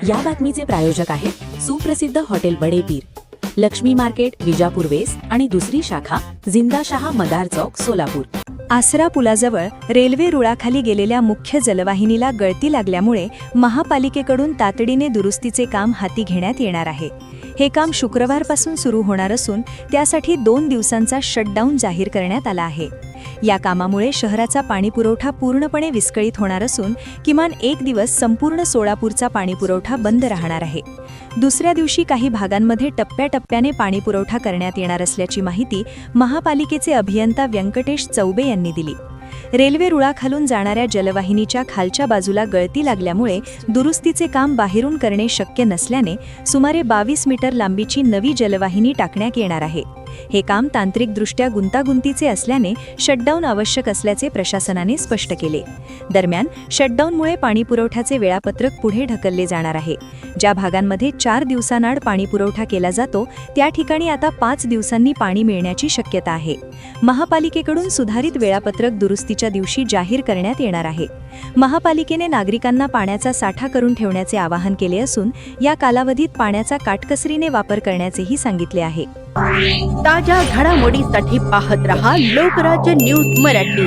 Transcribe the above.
या बातमीचे प्रायोजक आहेत सुप्रसिद्ध हॉटेल बडे पीर, लक्ष्मी मार्केट, विजापूर वेस्ट आणि दुसरी शाखा जिंदाशहा मदार चौक, सोलापूर। आसरा पुलाजवळ रेल्वे रुळाखाली गेलेल्या मुख्य जलवाहिनीला गळती लागल्यामुळे महापालिकेकडून तातडीने दुरुस्तीचे काम हाती घेण्यात येणार आहे। हे काम शुक्रवारपासून सुरू होणार असून त्यासाठी 2 दिवसांचा शटडाऊन जाहीर करण्यात आला आहे। या कामामुळे शहराचा पाणीपुरवठा पूर्णपणे विस्कळीत होणार असून किमान 1 दिवस संपूर्ण सोलापूरचा पाणीपुरवठा बंद राहणार आहे। दुसऱ्या दिवशी काही भागांमध्ये टप्प्याटप्प्याने पाणीपुरवठा करण्यात येणार असल्याची माहिती महापालिकेचे अभियंता व्यंकटेश चौबे यांनी दिली। रेल्वे रुळाखालून जाणाऱ्या जलवाहिनीच्या खालच्या बाजूला गळती लागल्यामुळे दुरुस्तीचे काम बाहेरून करणे शक्य नसल्याने सुमारे 22 मीटर लांबीची नवी जलवाहिनी टाकण्यात येणार आहे। हे काम तांत्रिकदृष्ट्या गुंतागुंतीचे असल्याने शटडाऊन आवश्यक असल्याचे प्रशासनाने स्पष्ट केले। दरम्यान शटडाऊनमुळे पाणीपुरवठ्याचे वेळापत्रक पुढे ढकलले जाणार आहे। ज्या भागांमध्ये 4 दिवसांआड पाणीपुरवठा केला जातो त्या ठिकाणी आता 5 दिवसांनी पाणी मिळण्याची शक्यता आहे। महापालिकेकडून सुधारित वेळापत्रक दुरुस्तीच्या दिवशी जाहीर करण्यात येणार आहे। महापालिकेने नागरिकांना पाण्याचा साठा करून ठेवण्याचे आवाहन केले असून या कालावधीत पाण्याचा काटकसरीने वापर करण्याचेही सांगितले आहे। ताज्या घडामोडीसाठी पाहत रहा लोकराज्य न्यूज मराठी।